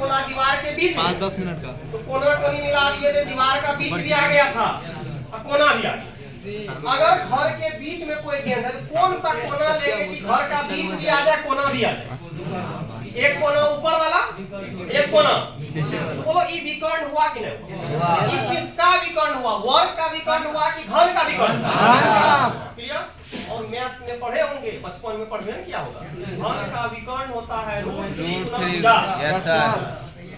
गोला दीवार के बीच में 5-10 मिनट का तो कोना कोनी मिला दिए थे, दीवार का बीच भी आ गया था और कोना भी आ गया। अगर घर के बीच में कोई गेंद है तो कौन सा कोना लेंगे कि घर का बीच भी आ जाए, कोना भी आ जाए? एक कोना ऊपर वाला, एक कोना। तो बोलो ये विकर्ण हुआ कि नहीं? ये किसका विकर्ण हुआ? वर्ग का विकर्ण हुआ कि घन का विकर्ण? क्लियर? और मैथ्स में पढ़े होंगे, बचपन में पढ़े ना, क्या होगा? घन का विकर्ण होता है √3 गुना भुजा। Yes sir.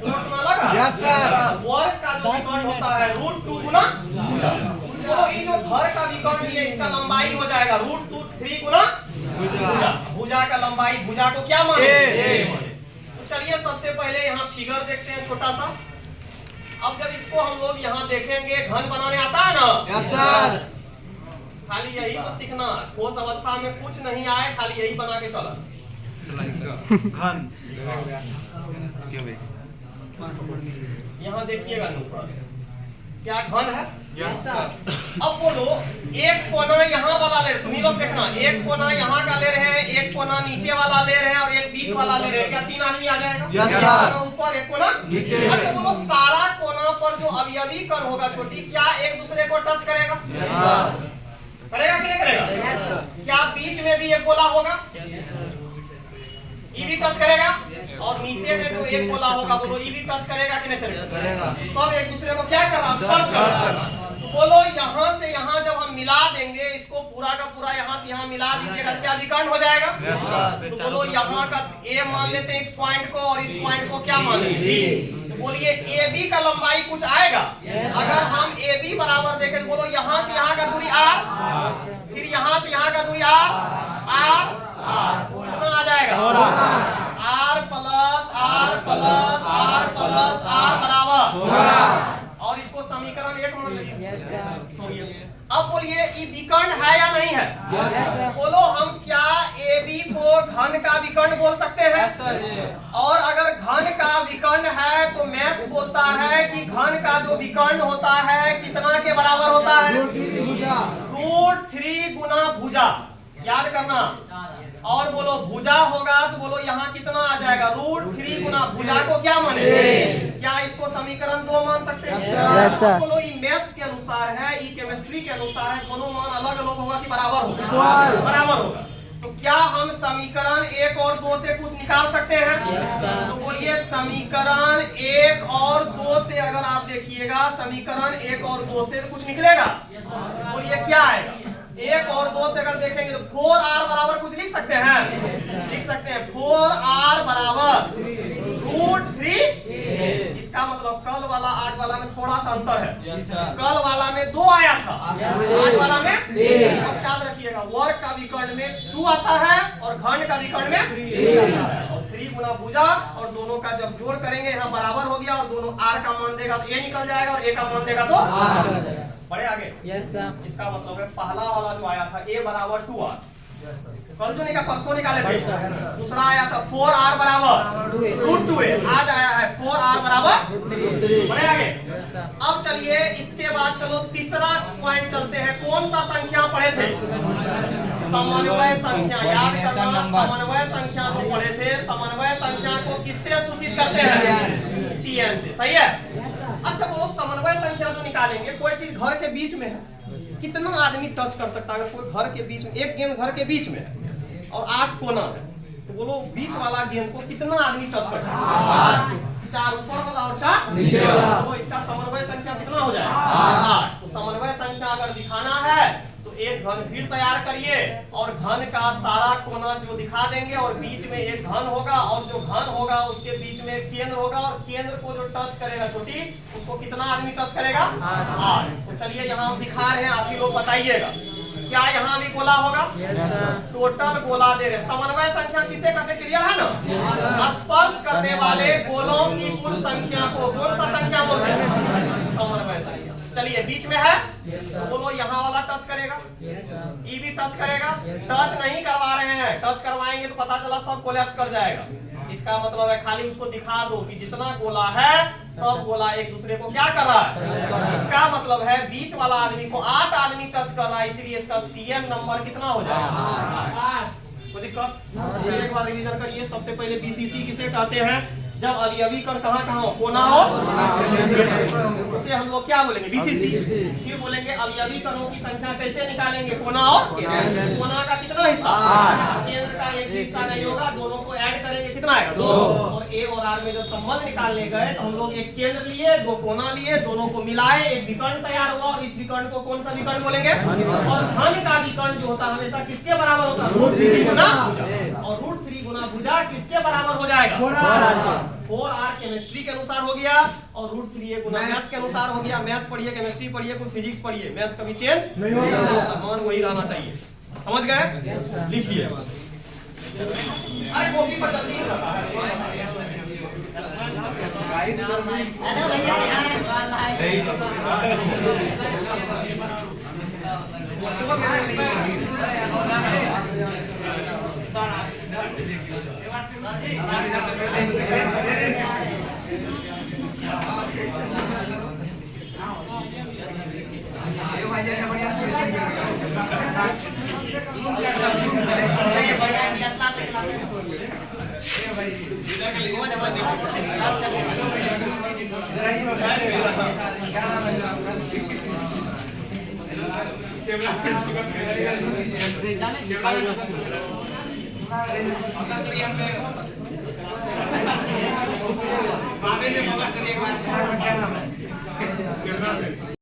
सुना लगा? Yes sir. वर्ग का जो विकर्ण होता है √2 गुना भुजा। तो ये जो घर का विकर्ण है इसका लंबाई हो जाएगा √3 गुना भुजा। भुजा का लंबाई, भुजा को क्या माने? तो चलिए सबसे पहले यहाँ फिगर देखते हैं छोटा सा। अब जब इसको हम लोग यहाँ देखेंगे, घन बनाने आता है ना? Yes sir. खाली यही तो सीखना, ठोस अवस्था में कुछ नहीं आए, खाली यही बना के चला। घन यहाँ देखिएगा थोड़ा सा, क्या घन है? Yes sir. अब बोलो एक कोना यहाँ वाला ले, तुम ही लोग देखना, एक कोना यहाँ का ले रहे हैं, एक कोना नीचे वाला ले रहे हैं और एक बीच वाला ले रहे हैं। क्या 3 आदमी आ जाएगा? Yes sir. एक कोना ऊपर, एक कोना नीचे। अच्छा बोलो सारा कोना पर जो अवयवी कण होगा छोटी, क्या एक दूसरे को टच करेगा? Yes sir. करेगा कि नहीं करेगा? Yes sir. क्या बीच में भी एक गोला होगा? ये भी टच करेगा और नीचे में जो एक गोला होगा बोलो ये भी टच करेगा कि नहीं करेगा? सब एक दूसरे को क्या कर रहा है? स्पर्श कर रहा है। तो बोलो यहाँ से यहाँ जब हम मिला देंगे इसको, पूरा का पूरा यहाँ से यहाँ मिला दीजिएगा, क्या विकर्ण हो जाएगा? तो बोलो यहाँ का ए मान लेते हैं इस पॉइंट को और इस पॉइंट को क्या मान लेते हैं? तो बोलिए ए बी का लंबाई कुछ आएगा? अगर हम ए बी बराबर देखें तो बोलो यहाँ से यहाँ का दूरी r, फिर यहाँ से यहाँ का दूरी r कितना आ जाएगा? r प्लस r बराबर, और इसको समीकरण 1 मान लीजिए। अब बोलिए ये विकर्ण है या नहीं है? बोलो हम क्या ए बी को घन का विकर्ण बोल सकते हैं? और अगर घन का विकर्ण है तो मैथ बोलता है कि घन का जो विकर्ण होता है कितना के बराबर होता है? √3 गुना भुजा। याद करना। और बोलो भुजा होगा तो बोलो यहाँ कितना आ जाएगा? √3 गुना भुजा को क्या माने? क्या इसको समीकरण 2 मान सकते हैं? Yes, sir. बोलो ये मैथ्स के अनुसार है, ये केमिस्ट्री के अनुसार है, दोनों मान अलग अलग होगा कि बराबर होगा? बराबर होगा। तो क्या हम समीकरण 1 और 2 से कुछ निकाल सकते हैं? तो बोलिए समीकरण 1 और 2 से अगर आप देखिएगा, समीकरण 1 और 2 से कुछ निकलेगा? बोलिए क्या आएगा? 1 और 2 से अगर देखेंगे तो 4r बराबर कुछ लिख सकते हैं? लिख सकते हैं 4r बराबर √3। इसका मतलब कल वाला आज वाला में थोड़ा सा अंतर है। कल वाला में 2 आया था, आज वाला में बस याद रखिएगा, वर्ग का विकर्ण में 2 आता है और घन का विकर्ण में 3 आता है। और 3 गुना भुजा और दोनों का जब जोड़ करेंगे यहाँ बराबर हो गया और दोनों r का मान देगा तो a निकल जाएगा और a का मान देगा तो बड़े आगे। इसका मतलब है पहला वाला जो आया था a बराबर 2r, कल जो परसों निकाले थे। दूसरा आया था 4r बराबर √2a, आज आया है 4r बराबर बड़े आगे। अब चलिए इसके बाद चलो तीसरा पॉइंट चलते हैं। कौन सा संख्या पढ़े थे? समन्वय संख्या। याद करना, समन्वय संख्या जो पढ़े थे, समन्वय संख्या को किससे सूचित करते हैं? CN से। सही है। अच्छा वो समन्वय संख्या जो निकालेंगे, कोई चीज घर के बीच में है, कितना आदमी टच कर सकता है? अगर कोई घर के बीच में, एक गेंद घर के बीच में है और 8 कोना है, तो बोलो बीच वाला गेंद को कितना आदमी टच कर सकता है? 4 ऊपर वाला और 4 नीचे वाला। तो इसका समन्वय संख्या कितना हो जाएगा? 8। तो समन्वय संख्या अगर दिखाना है तो एक घन फिर तैयार करिए और घन का सारा कोना जो दिखा देंगे और बीच में एक घन होगा और जो घन होगा उसके बीच में एक केंद्र होगा और केंद्र को जो टच करेगा छोटी, उसको कितना आदमी टच करेगा? 8। तो चलिए यहाँ हम दिखा रहे हैं, आप ही लोग बताइएगा क्या यहाँ भी गोला होगा? टोटल गोला दे रहे। समन्वय संख्या किसे कहते? क्लियर है ना? स्पर्श करने वाले गोलों की कुल संख्या को कौन सा संख्या बोलते हैं? समन्वय संख्या। चलिए बीच में है तो बोलो यहाँ वाला टच करेगा, ये भी टच करेगा। टच नहीं करवा रहे हैं, टच करवाएंगे तो पता चला सब कोलैप्स कर जाएगा। इसका मतलब है खाली उसको दिखा दो कि जितना गोला है सब गोला एक दूसरे को क्या कर रहा है? इसका मतलब है बीच वाला आदमी को 8 आदमी टच कर रहा है, इसीलिए इसका CN नंबर कितना हो जाएगा? 8। कोई दिक्कत? एक बार रिवीजन करिए। सबसे पहले BCC किसे कहते हैं? जब अवयवी कण कहाँ कहाँ हो, कोना हो, उसे हम लोग क्या बोलेंगे, बीसीसी। फिर बोलेंगे अवयवी कणों की संख्या कैसे निकालेंगे, कोना और कोना का कितना हिस्सा, केंद्र का एक हिस्सा नहीं होगा, दोनों को ऐड करेंगे कितना आएगा, 2। और ए और आर में जब संबंध निकालने गए तो हम लोग एक केंद्र लिए, 2 कोना लिए, दोनों को मिलाए, एक विकर्ण तैयार हुआ। और इस विकर्ण को कौन सा विकर्ण बोलेंगे, और घन का विकर्ण जो होता है हमेशा किसके बराबर होता है, √3 गुना, और √3 गुना भुजा किसके बराबर हो जाएगा, 4r केमिस्ट्री के अनुसार हो गया, और √3 गुना मैथ्स के अनुसार हो गया। मैथ्स पढ़िए, केमिस्ट्री पढ़िए, कोई फिजिक्स पढ़िए, मैथ्स कभी चेंज नहीं होता, मान वही रहना चाहिए। समझ गए, लिखिए। अरे कॉपी पर जल्दी